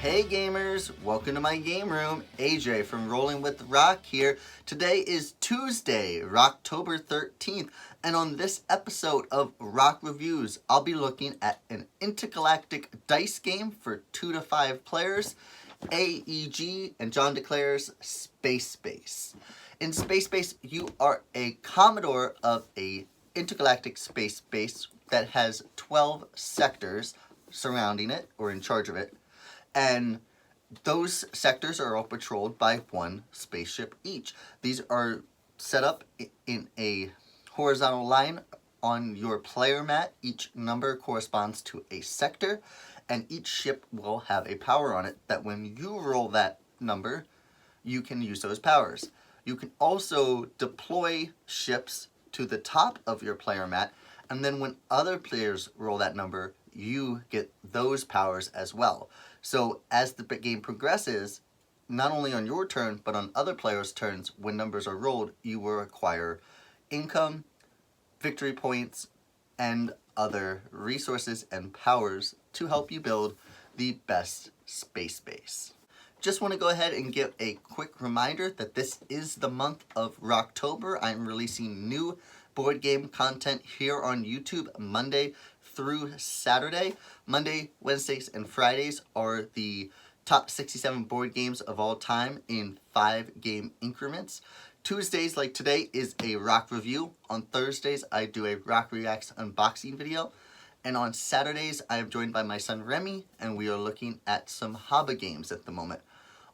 Hey gamers, welcome to my game room. AJ from Rolling with Roc here. Today is Tuesday, ROCtober 13th, and on this episode of Roc Reviews, I'll be looking at an intergalactic dice game for 2 to 5 players, AEG and John DeClair's Space Base. In Space Base, you are a Commodore of a intergalactic space base that has 12 sectors surrounding it, or in charge of it, and those sectors are all patrolled by one spaceship each. These are set up in a horizontal line on your player mat. Each number corresponds to a sector, and each ship will have a power on it that when you roll that number, you can use those powers. You can also deploy ships to the top of your player mat, and then when other players roll that number, you get those powers as well. So as the game progresses, not only on your turn, but on other players' turns, when numbers are rolled, you will acquire income, victory points, and other resources and powers to help you build the best space base. Just want to go ahead and give a quick reminder that this is the month of ROCtober. I'm releasing new board game content here on YouTube Monday through Saturday. Monday, Wednesdays, and Fridays are the top 67 board games of all time in 5-game increments. Tuesdays, like today, is a Roc review. On Thursdays, I do a Roc Reacts unboxing video. And on Saturdays, I am joined by my son Remy, and we are looking at some Haba games at the moment.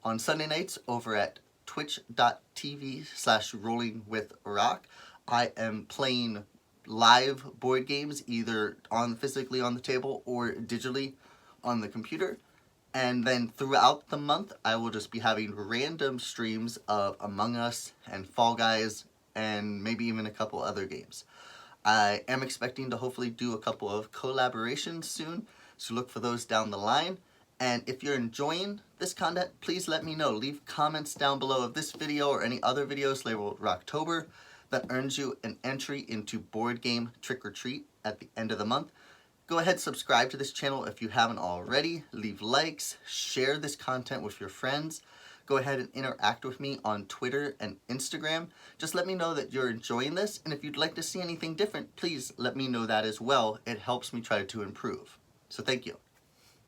On Sunday nights, over at twitch.tv/rollingwithroc, I am playing live board games, either physically on the table or digitally on the computer. And then throughout the month, I will just be having random streams of Among Us and Fall Guys and maybe even a couple other games. I am expecting to hopefully do a couple of collaborations soon, so look for those down the line. And if you're enjoying this content, please let me know. Leave comments down below of this video or any other videos labeled ROCtober that earns you an entry into Board Game Trick or Treat at the end of the month. Go ahead, subscribe to this channel if you haven't already. Leave likes, share this content with your friends. Go ahead and interact with me on Twitter and Instagram. Just let me know that you're enjoying this, and if you'd like to see anything different, please let me know that as well. It helps me try to improve. So thank you.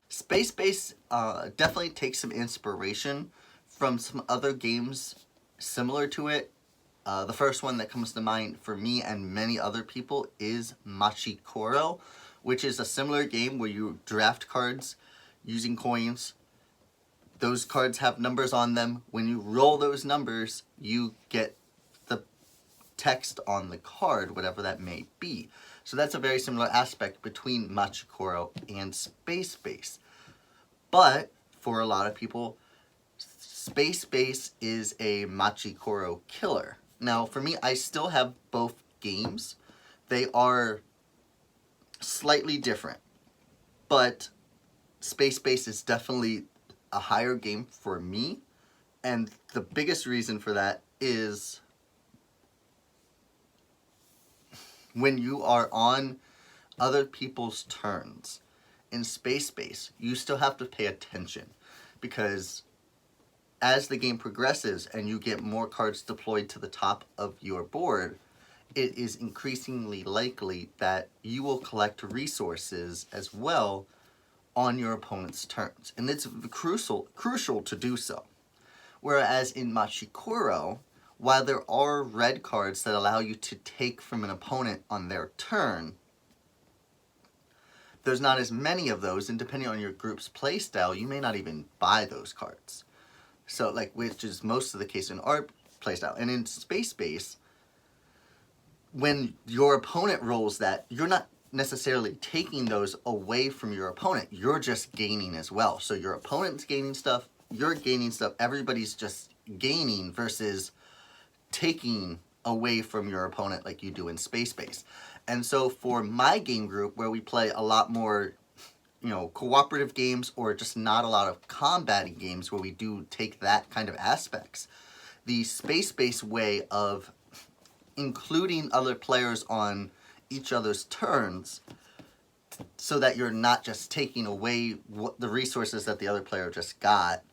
Space Base definitely takes some inspiration from some other games similar to it. The first one that comes to mind for me and many other people is Machikoro, which is a similar game where you draft cards using coins. Those cards have numbers on them. When you roll those numbers, you get the text on the card, whatever that may be. So that's a very similar aspect between Machikoro and Space Base. But for a lot of people, Space Base is a Machikoro killer. Now, for me, I still have both games. They are slightly different, but Space Base is definitely a higher game for me, and the biggest reason for that is when you are on other people's turns in Space Base, you still have to pay attention, because as the game progresses and you get more cards deployed to the top of your board, it is increasingly likely that you will collect resources as well on your opponent's turns. And it's crucial to do so. Whereas in Machikoro, while there are red cards that allow you to take from an opponent on their turn, there's not as many of those, and depending on your group's playstyle, you may not even buy those cards. So, which is most of the case in our playstyle. And in Space Base, when your opponent rolls that, you're not necessarily taking those away from your opponent. You're just gaining as well. So your opponent's gaining stuff, you're gaining stuff, everybody's just gaining versus taking away from your opponent like you do in Space Base. And so for my game group, where we play a lot more cooperative games, or just not a lot of combating games where we do take that kind of aspects, the Space-Based way of including other players on each other's turns so that you're not just taking away the resources that the other player just got,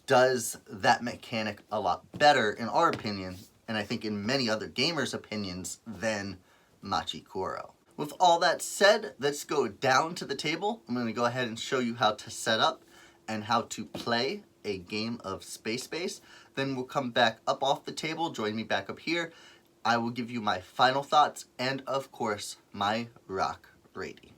does that mechanic a lot better, in our opinion, and I think in many other gamers' opinions, than Machi Koro. With all that said, let's go down to the table. I'm going to go ahead and show you how to set up and how to play a game of Space Base. Then we'll come back up off the table, join me back up here. I will give you my final thoughts and, of course, my Roc rating.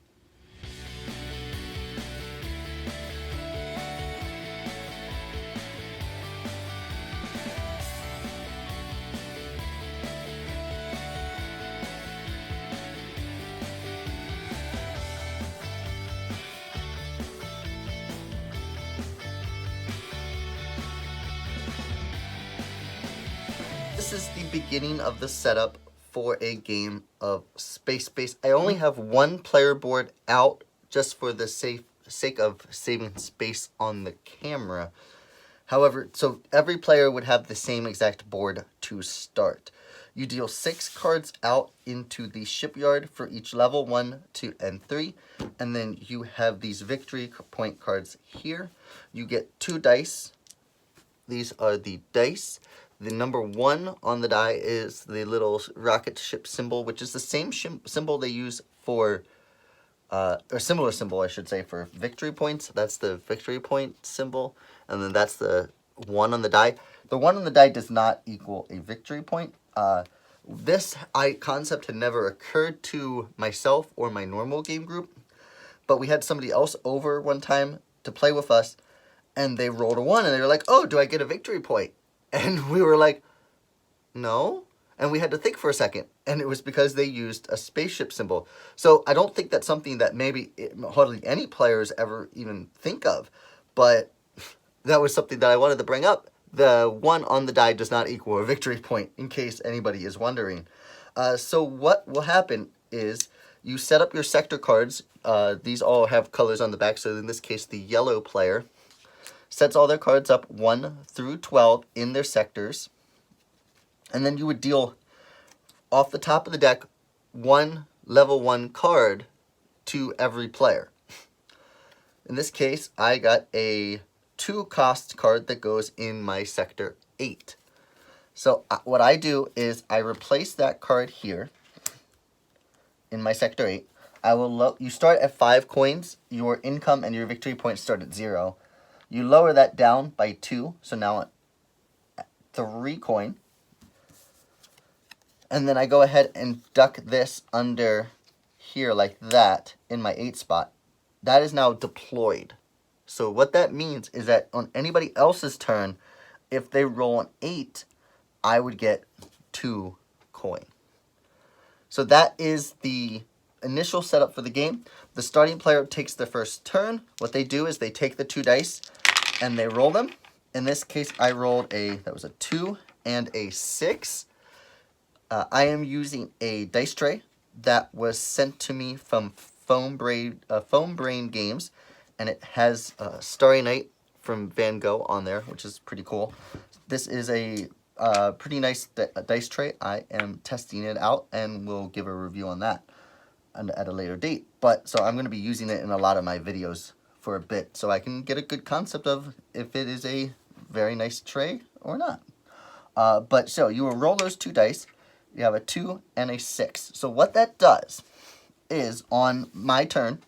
This is the beginning of the setup for a game of Space Base. I only have one player board out just for the sake of saving space on the camera. However, so every player would have the same exact board to start. You deal 6 cards out into the shipyard for each level, 1, 2, and 3. And then you have these victory point cards here. You get 2 dice. These are the dice. The number 1 on the die is the little rocket ship symbol, which is the same symbol they use for, or similar symbol, I should say, for victory points. That's the victory point symbol, and then that's the 1 on the die. The 1 on the die does not equal a victory point. This concept had never occurred to myself or my normal game group, but we had somebody else over one time to play with us, and they rolled a 1, and they were like, "Oh, do I get a victory point?" And we were like, "No." And we had to think for a second. And it was because they used a spaceship symbol. So I don't think that's something that maybe hardly any players ever even think of. But that was something that I wanted to bring up. The 1 on the die does not equal a victory point, in case anybody is wondering. So what will happen is you set up your sector cards. These all have colors on the back. So in this case, the yellow player sets all their cards up 1 through 12 in their sectors. And then you would deal off the top of the deck 1 level 1 card to every player. In this case, I got a 2 cost card that goes in my sector 8. So what I do is I replace that card here in my sector 8. You start at 5 coins. Your income and your victory points start at 0. You lower that down by 2, so now at 3 coin. And then I go ahead and duck this under here like that in my 8 spot. That is now deployed. So what that means is that on anybody else's turn, if they roll an 8, I would get 2 coin. So that is the initial setup for the game. The starting player takes their first turn. What they do is they take the 2 dice and they roll them. In this case, I rolled that was a 2 and a 6. I am using a dice tray that was sent to me from Foam Brain Games, and it has Starry Night from Van Gogh on there, which is pretty cool. This is a pretty nice dice tray. I am testing it out, and we'll give a review on that at a later date. So I'm going to be using it in a lot of my videos for a bit, so I can get a good concept of if it is a very nice tray or not. So you will roll those 2 dice. You have a 2 and a 6. So what that does is on my turn,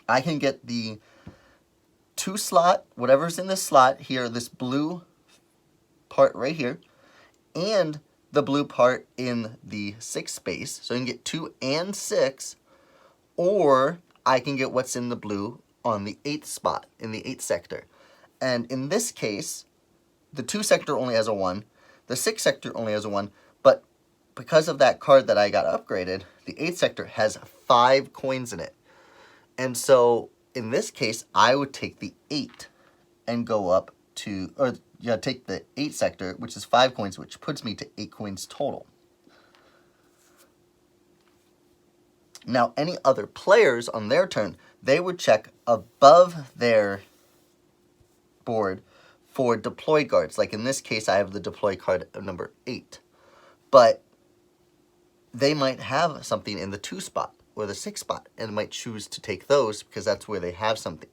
I can get the 2 slot, whatever's in this slot here, this blue part right here, and the blue part in the 6 space. So you can get 2 and 6, or I can get what's in the blue on the 8th spot, in the 8th sector. And in this case, the 2 sector only has a 1, the 6 sector only has a 1, but because of that card that I got upgraded, the 8th sector has 5 coins in it. And so in this case, I would take the 8 and go up to, take the 8th sector, which is 5 coins, which puts me to 8 coins total. Now, any other players on their turn, they would check above their board for deployed cards. Like in this case, I have the deployed card of number 8. But they might have something in the 2 spot. or the 6 spot and might choose to take those because that's where they have something.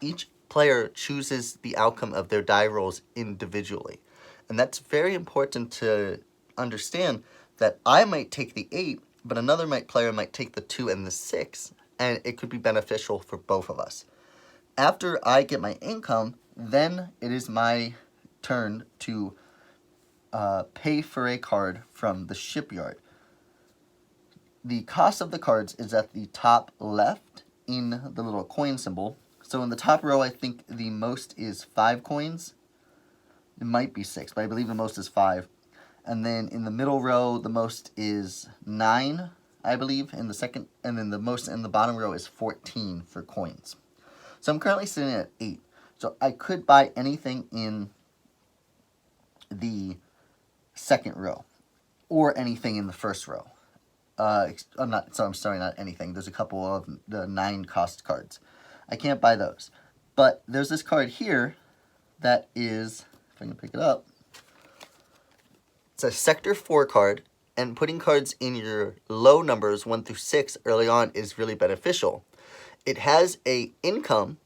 Each player chooses the outcome of their die rolls individually. And that's very important to understand, that I might take the 8, but another player might take the 2 and the 6, and it could be beneficial for both of us. After I get my income, then it is my turn to pay for a card from the shipyard. The cost of the cards is at the top left in the little coin symbol. So in the top row, I think the most is 5 coins. It might be 6, but I believe the most is 5. And then in the middle row, the most is 9, I believe, in the second. And then the most in the bottom row is 14 for coins. So I'm currently sitting at 8. So I could buy anything in the second row or anything in the first row. I'm sorry, not anything. There's a couple of the 9 cost cards. I can't buy those. But there's this card here that is, if I can pick it up, it's a Sector 4 card, and putting cards in your low numbers 1 through 6 early on is really beneficial. It has a income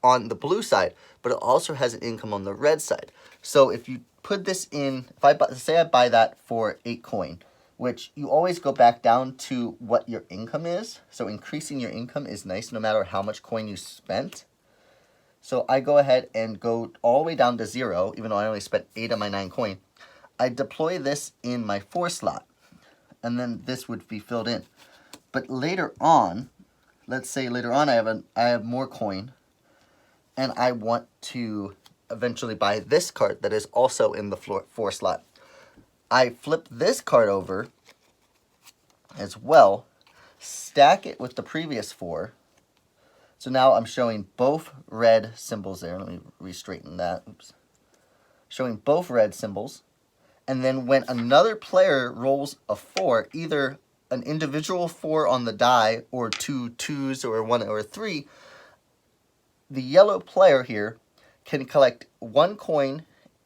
on the blue side, but it also has an income on the red side. So if you put this in, say I buy that for 8 coin, which you always go back down to what your income is. So increasing your income is nice no matter how much coin you spent. So I go ahead and go all the way down to 0, even though I only spent 8 of my 9 coin. I deploy this in my 4 slot, and then this would be filled in. But later on, let's say later on I have more coin, and I want to eventually buy this card that is also in the 4 slot. I flip this card over as well, stack it with the previous 4. So now I'm showing both red symbols there. Let me re-straighten that. Oops. Showing both red symbols. And then when another player rolls a 4, either an individual 4 on the die or 2 2s or 1 or 3, the yellow player here can collect 1 coin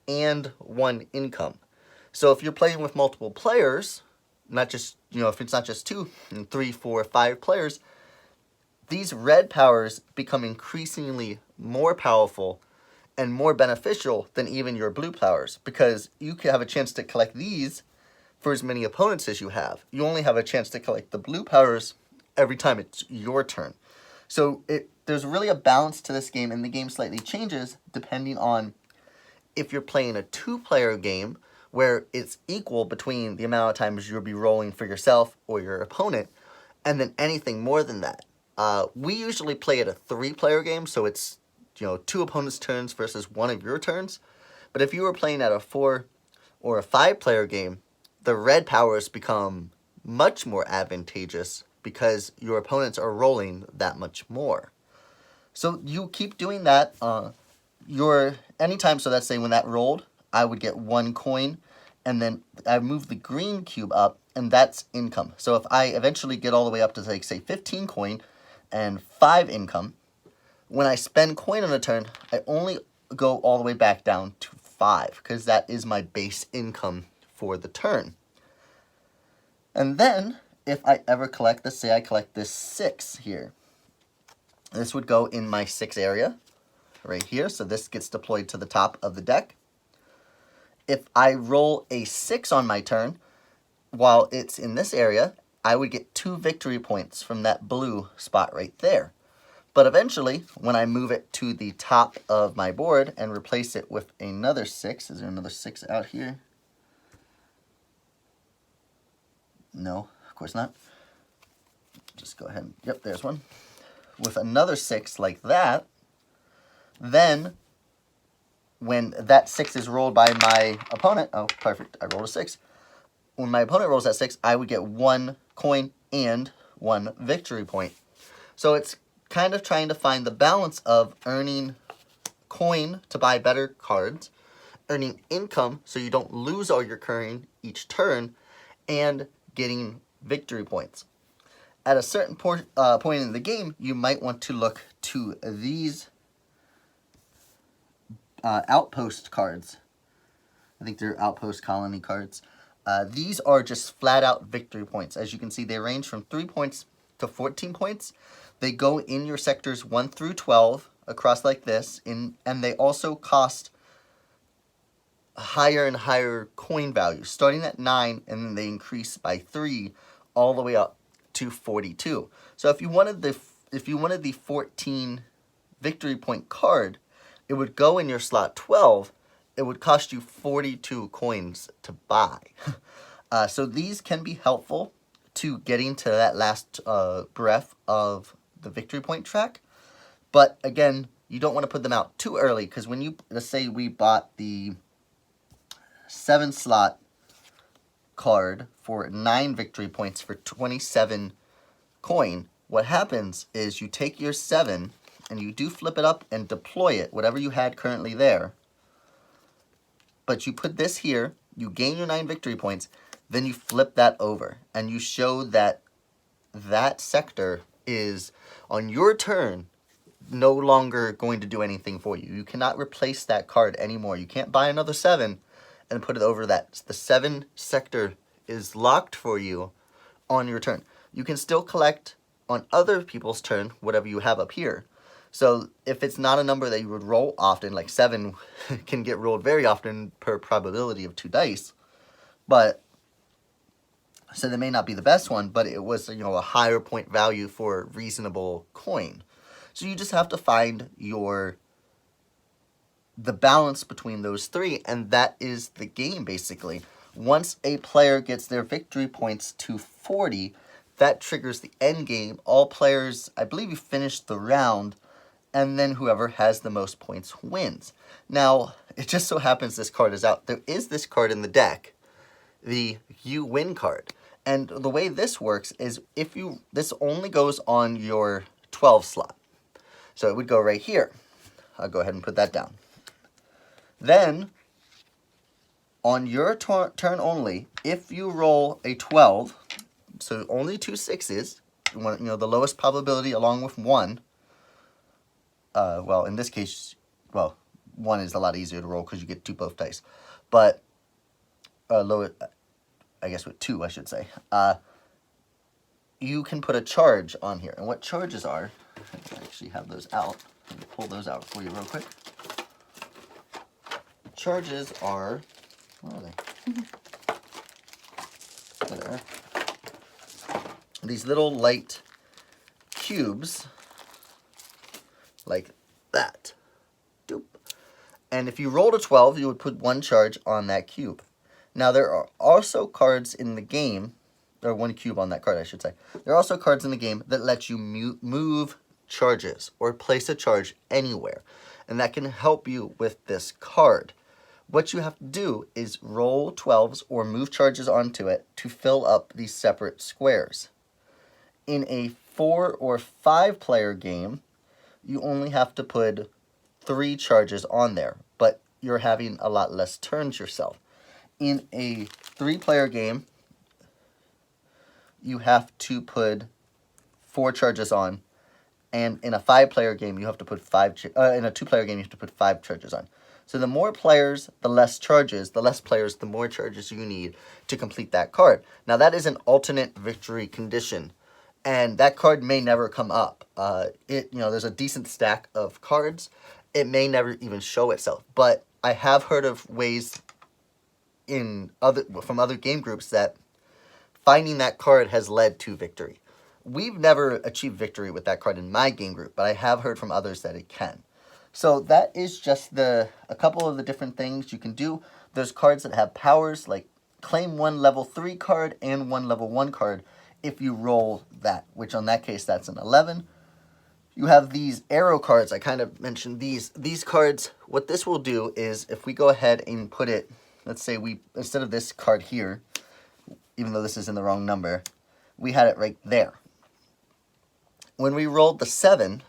and 1 income. So if you're playing with multiple players, not just, if it's not just 2 and 3, 4, 5 players, these red powers become increasingly more powerful and more beneficial than even your blue powers, because you can have a chance to collect these for as many opponents as you have. You only have a chance to collect the blue powers every time it's your turn. So there's really a balance to this game, and the game slightly changes depending on if you're playing a 2-player game where it's equal between the amount of times you'll be rolling for yourself or your opponent, and then anything more than that. We usually play at a 3-player game, so it's 2 opponents' turns versus 1 of your turns. But if you were playing at a 4 or a 5-player game, the red powers become much more advantageous because your opponents are rolling that much more. So you keep doing that. Anytime, so let's say when that rolled, I would get 1 coin, and then I move the green cube up, and that's income. So if I eventually get all the way up to, say 15 coin and 5 income, when I spend coin on a turn, I only go all the way back down to 5, because that is my base income for the turn. And then, if I ever collect, let's say I collect this 6 here, this would go in my 6 area, right here, so this gets deployed to the top of the deck. If I roll a 6 on my turn, while it's in this area, I would get 2 victory points from that blue spot right there. But eventually, when I move it to the top of my board and replace it with another 6, is there another 6 out here? No, of course not. Just go ahead. Yep, there's one. With another 6 like that, then when that 6 is rolled by my opponent, oh, perfect, I rolled a 6. When my opponent rolls that 6, I would get 1 coin and 1 victory point. So it's kind of trying to find the balance of earning coin to buy better cards, earning income so you don't lose all your coin each turn, and getting victory points. At a certain point in the game, you might want to look to these outpost cards. I think they're outpost colony cards. These are just flat out victory points. As you can see, they range from 3 points to 14 points. They go in your sectors 1 through 12 across like this, and they also cost higher and higher coin values, starting at 9, and then they increase by 3 all the way up to 42. So if you wanted the 14 victory point card, it would go in your slot 12. It would cost you 42 coins to buy. So these can be helpful to getting to that last breath of the victory point track. But again, you don't want to put them out too early, because when you, let's say we bought the 7 slot card for 9 victory points for 27 coin, what happens is you take your 7 and you do flip it up and deploy it, whatever you had currently there. But you put this here, you gain your 9 victory points, then you flip that over and you show that that sector is, on your turn, no longer going to do anything for you. You cannot replace that card anymore. You can't buy another 7 and put it over that. The 7 sector is locked for you on your turn. You can still collect on other people's turn whatever you have up here. So if it's not a number that you would roll often, like 7 can get rolled very often per probability of 2 dice, but so that may not be the best one, but it was, you know, a higher point value for a reasonable coin. So you just have to find the balance between those 3, and that is the game basically. Once a player gets their victory points to 40, that triggers the end game. All players, I believe, you finish the round, and then whoever has the most points wins. Now, it just so happens this card is out. There is this card in the deck, the You Win card. And the way this works is this only goes on your 12 slot. So it would go right here. I'll go ahead and put that down. Then, on your turn only, if you roll a 12, so only 2 6s, you want, you know, the lowest probability along with 1. Well, in this case, well, 1 is a lot easier to roll because you get 2 both dice. But lower, I guess with 2, I should say. You can put a charge on here. And what charges are, I actually have those out. Let me pull those out for you real quick. Charges are, where are they? There. These little light cubes, like that. Doop. And if you rolled a 12, you would put 1 charge on that cube. Now, there are also cards in the game, or 1 cube on that card, I should say. There are also cards in the game that let you move charges or place a charge anywhere. And that can help you with this card. What you have to do is roll 12s or move charges onto it to fill up these separate squares. In a 4 or 5 player game, you only have to put 3 charges on there, but you're having a lot less turns yourself. In a 3 player game, you have to put 4 charges on, and in a 5 player game, you have to put in a 2 player game, you have to put 5 charges on. So the more players, the less charges. The less players, the more charges you need to complete that card. Now, that is an alternate victory condition, and that card may never come up. There's a decent stack of cards. It may never even show itself. But I have heard of ways from other game groups that finding that card has led to victory. We've never achieved victory with that card in my game group, but I have heard from others that it can. So that is just a couple of the different things you can do. There's cards that have powers, like claim 1 level 3 card and 1 level 1 card if you roll that, which on that case, that's an 11. You have these arrow cards. I kind of mentioned these. These cards, what this will do is if we go ahead and put it, let's say instead of this card here, even though this is in the wrong number, we had it right there. When we rolled the 7,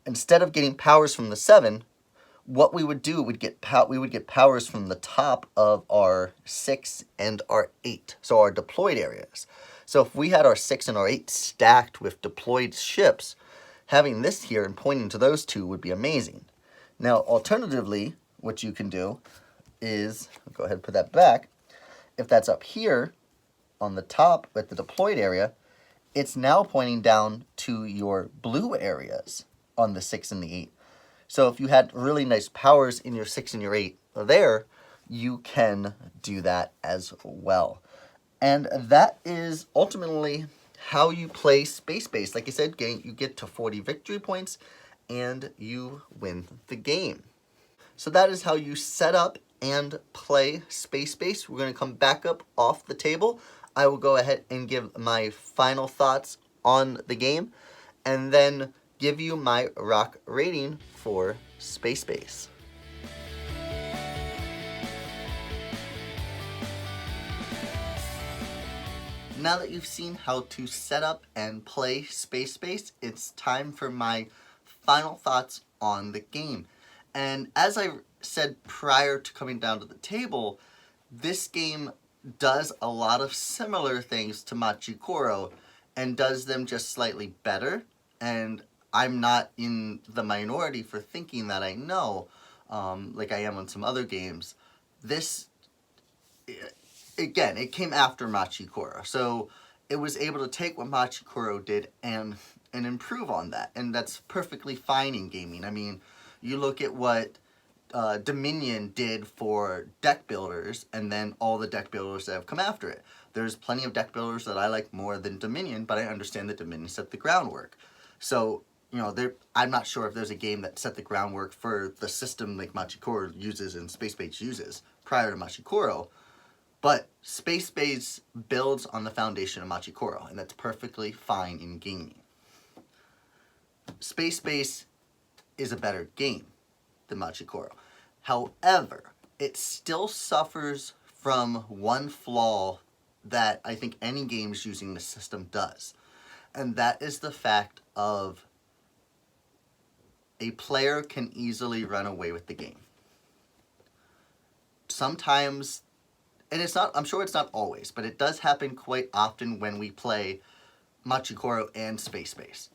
instead of getting powers from the 7, what we would do, we would get powers from the top of our 6 and our 8, so our deployed areas. So if we had our 6 and our 8 stacked with deployed ships, having this here and pointing to those 2 would be amazing. Now, alternatively, what you can do is, go ahead and put that back, If that's up here on the top at the deployed area, it's now pointing down to your blue areas on the 6 and the 8. So if you had really nice powers in your 6 and your 8 there, you can do that as well. And that is ultimately how you play Space Base. Like I said, you get to 40 victory points and you win the game. So that is how you set up and play Space Base. We're going to come back up off the table. I will go ahead and give my final thoughts on the game and then give you my Roc rating for Space Base. Now that you've seen how to set up and play Space Base, it's time for my final thoughts on the game. And as I said prior to coming down to the table, this game does a lot of similar things to Machi Koro and does them just slightly better. And I'm not in the minority for thinking that I know, like I am on some other games. This, again, it came after Machi Koro, so it was able to take what Machi Koro did and improve on that, and that's perfectly fine in gaming. I mean, you look at what Dominion did for deck builders, and then all the deck builders that have come after it. There's plenty of deck builders that I like more than Dominion, but I understand that Dominion set the groundwork. So, you know, I'm not sure if there's a game that set the groundwork for the system like Machi Koro uses and Space Base uses prior to Machi Koro. But Space Base builds on the foundation of Machi Koro, and that's perfectly fine in gaming. Space Base is a better game than Machi Koro. However, it still suffers from one flaw that I think any games using the system does. And that is the fact of a player can easily run away with the game. Sometimes, and it's not, I'm sure it's not always, but it does happen quite often when we play Machi Koro and Space Base.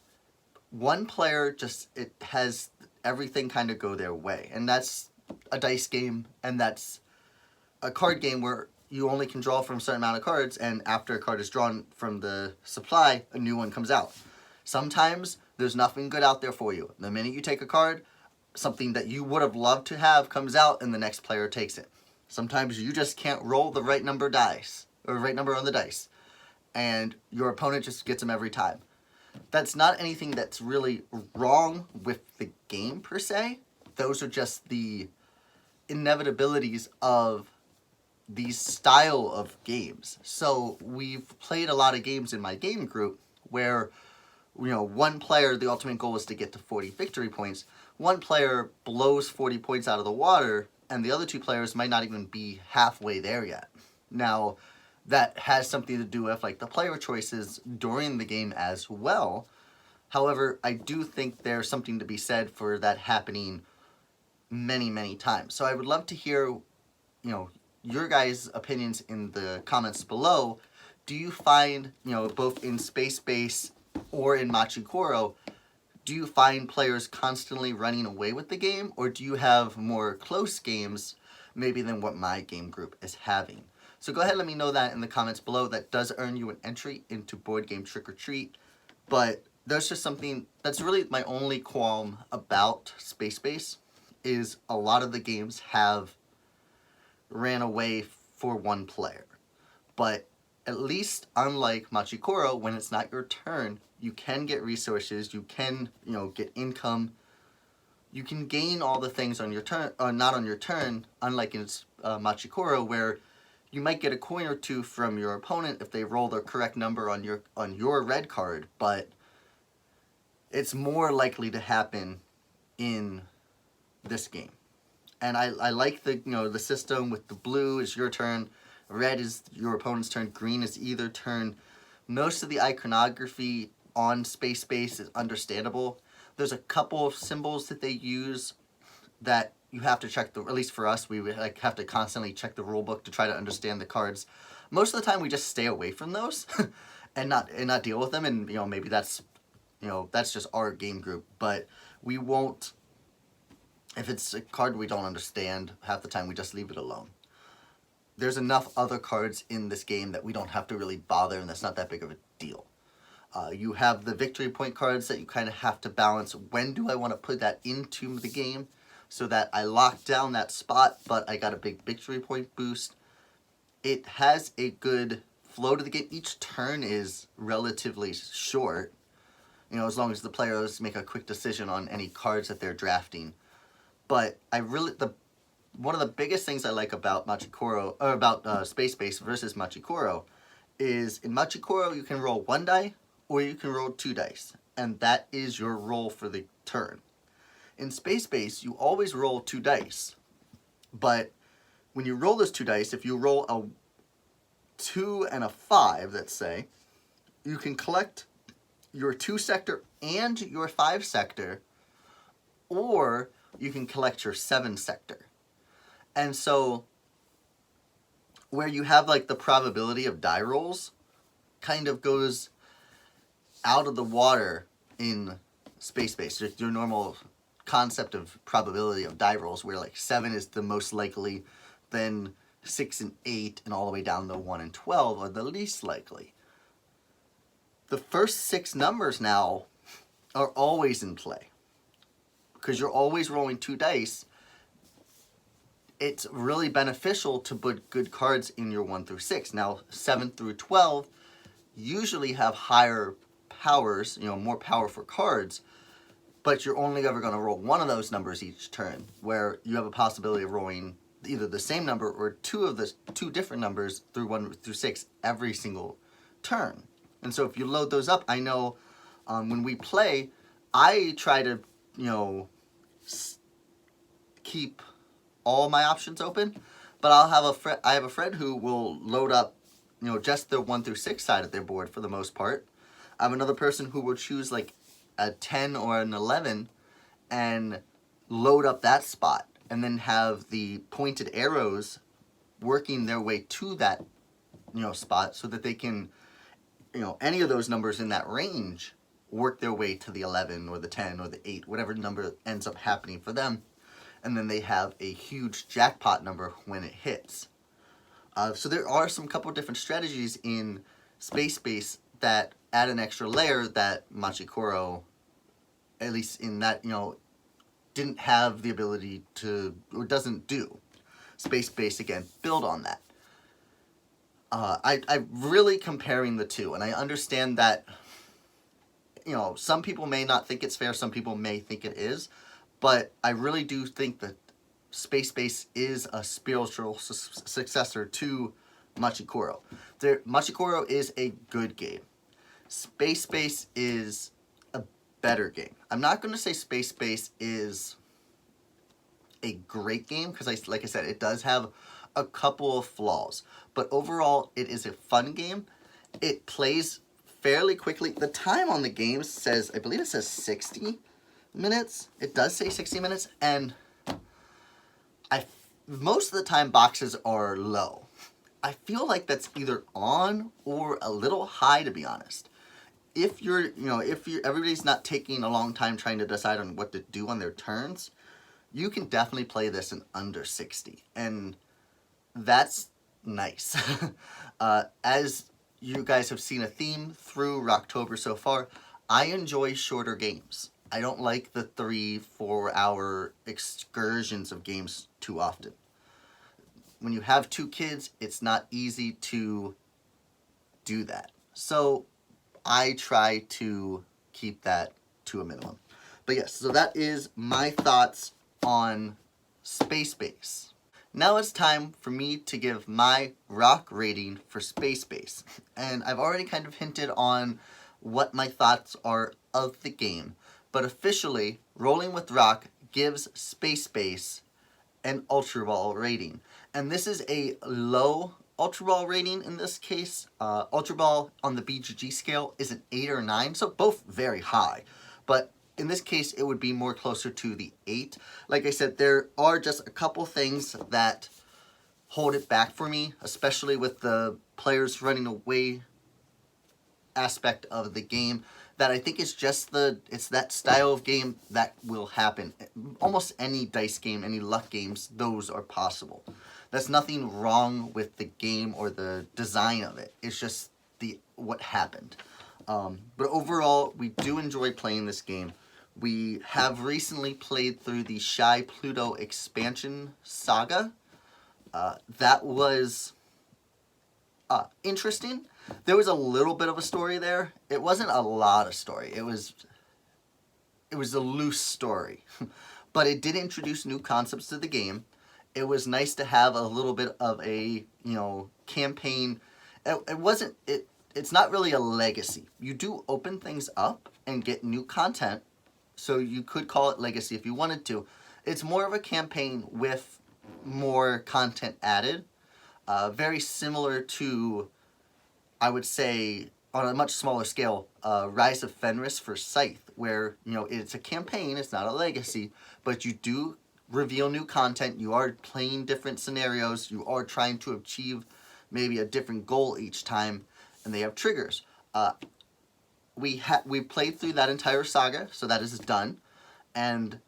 One player it has everything kind of go their way, and that's a dice game, and that's a card game where you only can draw from a certain amount of cards, and after a card is drawn from the supply, a new one comes out. Sometimes there's nothing good out there for you. The minute you take a card, something that you would have loved to have comes out, and the next player takes it. Sometimes you just can't roll the right number dice, or right number on the dice, and your opponent just gets them every time. That's not anything that's really wrong with the game per se. Those are just the inevitabilities of these style of games. So we've played a lot of games in my game group where, you know, one player, the ultimate goal is to get to 40 victory points. One player blows 40 points out of the water, and the other two players might not even be halfway there yet. Now, that has something to do with like the player choices during the game as well. However, I do think there's something to be said for that happening many, many times. So I would love to hear, you know, your guys' opinions in the comments below. Do you find, you know, both in Space Base or in Machi Koro, do you find players constantly running away with the game, or do you have more close games maybe than what my game group is having? So go ahead and let me know that in the comments below. That does earn you an entry into Board Game Trick or Treat, but there's just something that's really my only qualm about Space Base is a lot of the games have ran away for one player. But at least unlike Machi Koro, when it's not your turn, you can get resources, you can, you know, get income, you can gain all the things on your turn, not on your turn, unlike in Machi Koro, where you might get a coin or two from your opponent if they roll the correct number on your red card, but it's more likely to happen in this game. And I like the, you know, the system with the blue is your turn, red is your opponent's turn, green is either turn. Most of the iconography on Space Base is understandable. There's a couple of symbols that they use that you have to check, at least for us, we would like have to constantly check the rule book to try to understand the cards. Most of the time we just stay away from those and not deal with them, and, you know, maybe that's, you know, that's just our game group, but we won't, if it's a card we don't understand, half the time we just leave it alone. there's enough other cards in this game that we don't have to really bother, and that's not that big of a deal. You have the victory point cards that you kind of have to balance. When do I want to put that into the game so that I lock down that spot, but I got a big victory point boost? It has a good flow to the game. Each turn is relatively short, as long as the players make a quick decision on any cards that they're drafting. But one of the biggest things I like about Space Base versus Machikoro is in Machikoro you can roll 1 die or you can roll 2 dice, and that is your roll for the turn. In Space Base you always roll 2 dice, but when you roll those 2 dice, if you roll a 2 and a 5, let's say, you can collect your 2 sector and your 5 sector, or you can collect your 7 sector. And so where you have like the probability of die rolls kind of goes out of the water in Space Base. Your normal concept of probability of die rolls, where like 7 is the most likely, then 6 and 8 and all the way down to 1 and 12 are the least likely. The first 6 numbers now are always in play because you're always rolling 2 dice. It's really beneficial to put good cards in your 1 through 6. Now 7 through 12 usually have higher powers, more power for cards, but you're only ever going to roll 1 of those numbers each turn, where you have a possibility of rolling either the same number or 2 different numbers through 1 through 6 every single turn. And so if you load those up, I know when we play, I try to, keep all my options open, but I have a friend who will load up, just the 1 through 6 side of their board for the most part. I have another person who will choose like a 10 or an 11 and load up that spot, and then have the pointed arrows working their way to that, spot, so that they can, any of those numbers in that range work their way to the 11 or the 10 or the 8, whatever number ends up happening for them. And then they have a huge jackpot number when it hits. So there are some couple different strategies in Space Base that add an extra layer that Machikoro, at least in that, didn't have the ability to, or doesn't do. Space Base, again, build on that. I'm really comparing the two, and I understand that, some people may not think it's fair, some people may think it is, but I really do think that Space Base is a spiritual successor to Machikoro. Machikoro is a good game. Space Base is a better game. I'm not going to say Space Base is a great game, because like I said, it does have a couple of flaws. But overall, it is a fun game. It plays fairly quickly. The time on the game says, I believe it says 60 minutes. It does say 60 minutes, and most of the time boxes are low. I feel like that's either on or a little high, to be honest. If everybody's not taking a long time trying to decide on what to do on their turns, you can definitely play this in under 60, and that's nice. As you guys have seen a theme through ROCtober so far, I enjoy shorter games. I don't like the 3-4 hour excursions of games too often. When you have 2 kids, it's not easy to do that. So I try to keep that to a minimum. But yes, so that is my thoughts on Space Base. Now it's time for me to give my Roc rating for Space Base. And I've already kind of hinted on what my thoughts are of the game. But officially, Rolling with Roc gives Space Base an Ultra Ball rating. And this is a low Ultra Ball rating in this case. Ultra Ball on the BGG scale is an 8 or 9, so both very high. But in this case, it would be more closer to the 8. Like I said, there are just a couple things that hold it back for me, especially with the players running away aspect of the game, that I think it's just it's that style of game that will happen. Almost any dice game, any luck games, those are possible. That's nothing wrong with the game or the design of it. It's just what happened. But overall, we do enjoy playing this game. We have recently played through the Shy Pluto expansion saga. That was interesting. There was a little bit of a story there. It wasn't a lot of story. It was a loose story. But it did introduce new concepts to the game. It was nice to have a little bit of a, campaign. It's not really a legacy. You do open things up and get new content, so you could call it legacy if you wanted to. It's more of a campaign with more content added. Very similar to, I would say, on a much smaller scale, Rise of Fenris for Scythe, where, it's a campaign, it's not a legacy, but you do reveal new content, you are playing different scenarios, you are trying to achieve maybe a different goal each time, and they have triggers. We played through that entire saga, so that is done, and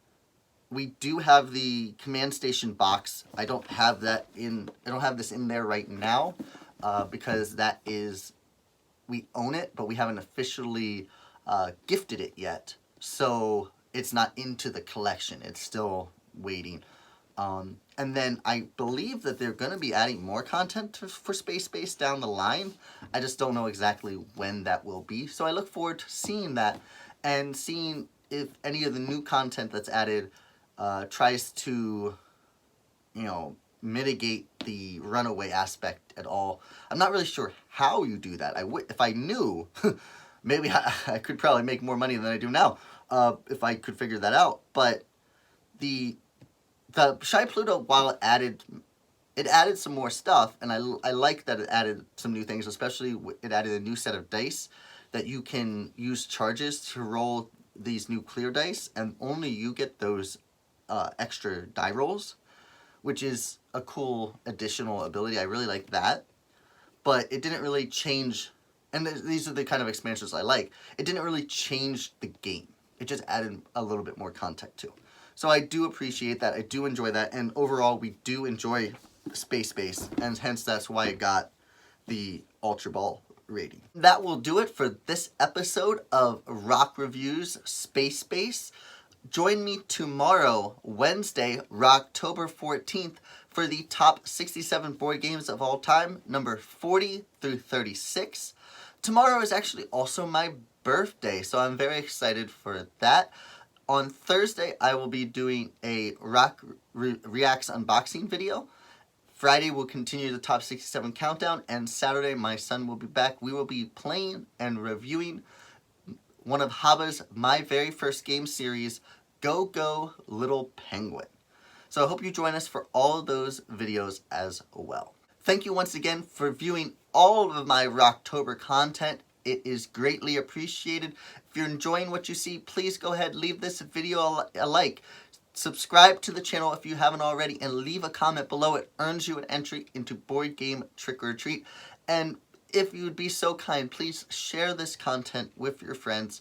we do have the command station box. I don't have this in there right now, because we own it, but we haven't officially gifted it yet. So it's not into the collection. It's still waiting. And then I believe that they're going to be adding more content for Space Base down the line. I just don't know exactly when that will be. So I look forward to seeing that and seeing if any of the new content that's added tries to, mitigate the runaway aspect at all. I'm not really sure how you do that. If I knew, maybe I could probably make more money than I do now if I could figure that out. But the Shy Pluto, while it added some more stuff, and I like that it added some new things, especially it added a new set of dice that you can use charges to roll these new clear dice, and only you get those extra die rolls, which is a cool additional ability. I really like that. But it didn't really change, and these are the kind of expansions I like. It didn't really change the game. It just added a little bit more content too. So I do appreciate that. I do enjoy that. And overall, we do enjoy Space Base, and hence that's why it got the Ultra Ball rating. That will do it for this episode of Roc Reviews Space Base. Join me tomorrow, Wednesday, ROCtober 14th, for the top 67 board games of all time, number 40 through 36. Tomorrow is actually also my birthday, so I'm very excited for that. On Thursday, I will be doing a Roc Reacts unboxing video. Friday, we'll continue the top 67 countdown, and Saturday, my son will be back. We will be playing and reviewing one of Haba's My Very First Game series, Go Go Little Penguin. So I hope you join us for all of those videos as well. Thank you once again for viewing all of my ROCtober content. It is greatly appreciated. If you're enjoying what you see, please go ahead, leave this video a like. Subscribe to the channel if you haven't already, and leave a comment below. It earns you an entry into Board Game Trick or Treat. And if you would be so kind, please share this content with your friends.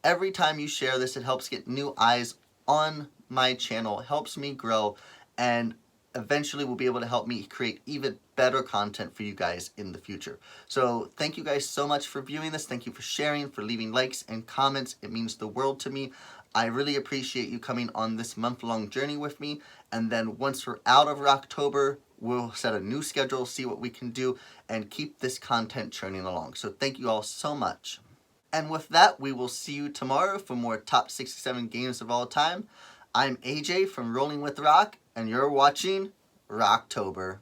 Every time you share this, it helps get new eyes on my channel, helps me grow, and eventually will be able to help me create even better content for you guys in the future. So thank you guys so much for viewing this. Thank you for sharing, for leaving likes and comments. It means the world to me. I really appreciate you coming on this month-long journey with me. And then once we're out of ROCtober, we'll set a new schedule, see what we can do, and keep this content churning along. So thank you all so much. And with that, we will see you tomorrow for more top 67 games of all time. I'm AJ from Rolling with Roc, and you're watching ROCtober.